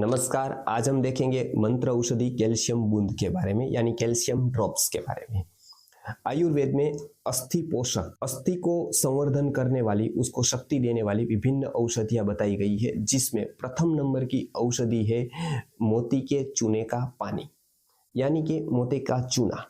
नमस्कार। आज हम देखेंगे मंत्र औषधि कैल्शियम बूंद के बारे में, यानी कैल्शियम ड्रॉप्स के बारे में। आयुर्वेद में अस्थि पोषक, अस्थि को संवर्धन करने वाली, उसको शक्ति देने वाली विभिन्न औषधियां बताई गई है, जिसमें प्रथम नंबर की औषधि है मोती के चूने का पानी, यानी कि मोती का चूना।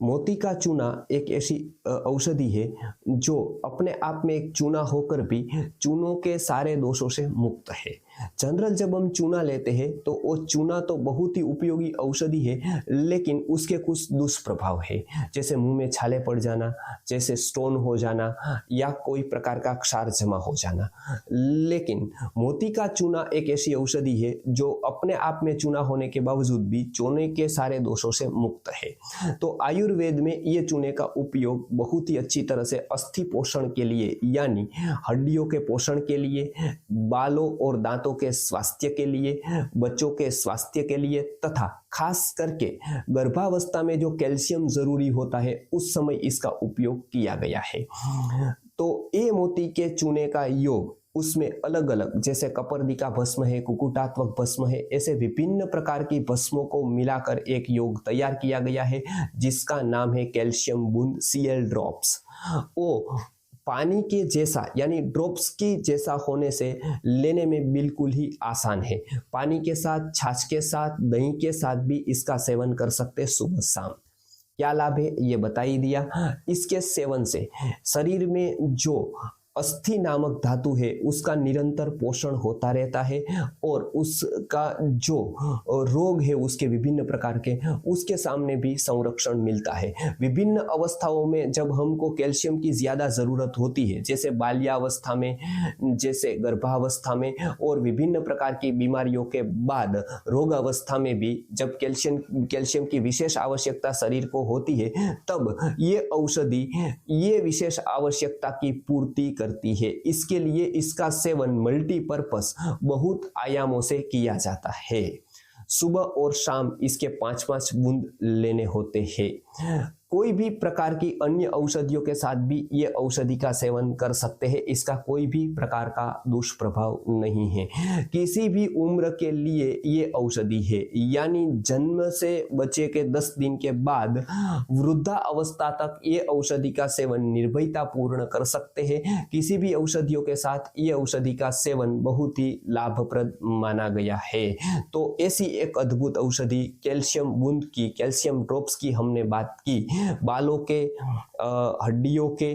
मोती का चूना एक ऐसी औषधि है जो अपने आप में एक चूना होकर भी चूनों के सारे दोषों से मुक्त है। जनरल जब हम चूना लेते हैं तो वो चूना तो बहुत ही उपयोगी औषधि है, लेकिन उसके कुछ दुष्प्रभाव है, जैसे मुंह में छाले पड़ जाना, जैसे स्टोन हो जाना या कोई प्रकार का क्षार जमा हो जाना। लेकिन मोती का चूना एक ऐसी औषधि है जो अपने आप में चूना होने के बावजूद भी चूने के सारे दोषों से मुक्त है। तो आयुर्वेद में ये चूने का उपयोग बहुत ही अच्छी तरह से अस्थि पोषण के लिए, यानी हड्डियों के पोषण के लिए, बालों और दांतों के स्वास्थ्य के लिए, बच्चों के स्वास्थ्य के लिए, तथा खास करके गर्भावस्था में जो कैल्शियम जरूरी होता है उस समय इसका उपयोग किया गया है। तो ये मोती के चूने का योग, उसमें अलग अलग, जैसे कपर्दिका भस्म है, कुकुटात्मक भस्म है, ऐसे विभिन्न प्रकार की भस्मों को मिलाकर एक योग तैयार किया गया है, जिसका नाम है कैल्शियम बूंद, Cl ड्रॉप्स। वो पानी के जैसा, यानी ड्रॉप्स की जैसा होने से लेने में बिल्कुल ही आसान है। पानी के साथ, छाछ के साथ, दही के साथ भी इसका सेवन कर सकते सुबह शाम। क्या लाभ है ये बता ही दिया। इसके सेवन से शरीर में जो अस्थि नामक धातु है उसका निरंतर पोषण होता रहता है, और उसका जो रोग है उसके विभिन्न प्रकार के, उसके सामने भी संरक्षण मिलता है। विभिन्न अवस्थाओं में जब हमको कैल्शियम की ज्यादा जरूरत होती है, जैसे बाल्यावस्था में, जैसे गर्भावस्था में, और विभिन्न प्रकार की बीमारियों के बाद रोग अवस्था में भी जब कैल्शियम की विशेष आवश्यकता शरीर को होती है, तब ये औषधि ये विशेष आवश्यकता की पूर्ति करती है। इसके लिए इसका सेवन मल्टीपर्पस, बहुत आयामों से किया जाता है। सुबह और शाम इसके 5-5 बूंद लेने होते हैं। कोई भी प्रकार की अन्य औषधियों के साथ भी ये औषधि का सेवन कर सकते हैं, इसका कोई भी प्रकार का दुष्प्रभाव नहीं है। किसी भी उम्र के लिए ये औषधि है, यानी जन्म से बच्चे के 10 दिन के बाद वृद्धा अवस्था तक ये औषधि का सेवन निर्भयता पूर्ण कर सकते हैं। किसी भी औषधियों के साथ ये औषधि का सेवन बहुत ही लाभप्रद माना गया है। तो ऐसी एक अद्भुत औषधि कैल्शियम बूंद की, कैल्शियम ड्रॉप्स की हमने बात की। बालों के, हड्डियों के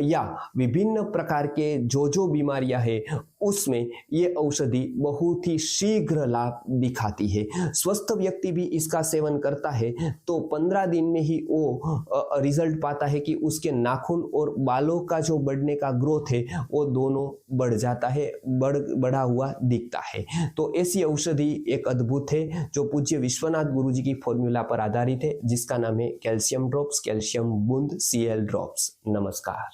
या विभिन्न प्रकार के जो बीमारियां है उसमें ये औषधि बहुत ही शीघ्र लाभ दिखाती है। स्वस्थ व्यक्ति भी इसका सेवन करता है तो 15 दिन में ही वो रिजल्ट पाता है कि उसके नाखून और बालों का जो बढ़ने का ग्रोथ है वो दोनों बढ़ जाता है, बढ़ा हुआ दिखता है। तो ऐसी औषधि एक अद्भुत है जो पूज्य विश्वनाथ गुरुजी की फॉर्मूला पर आधारित है, जिसका नाम है कैल्शियम ड्रॉप्स, कैल्शियम बूंद, Cl ड्रॉप्स। नमस्कार।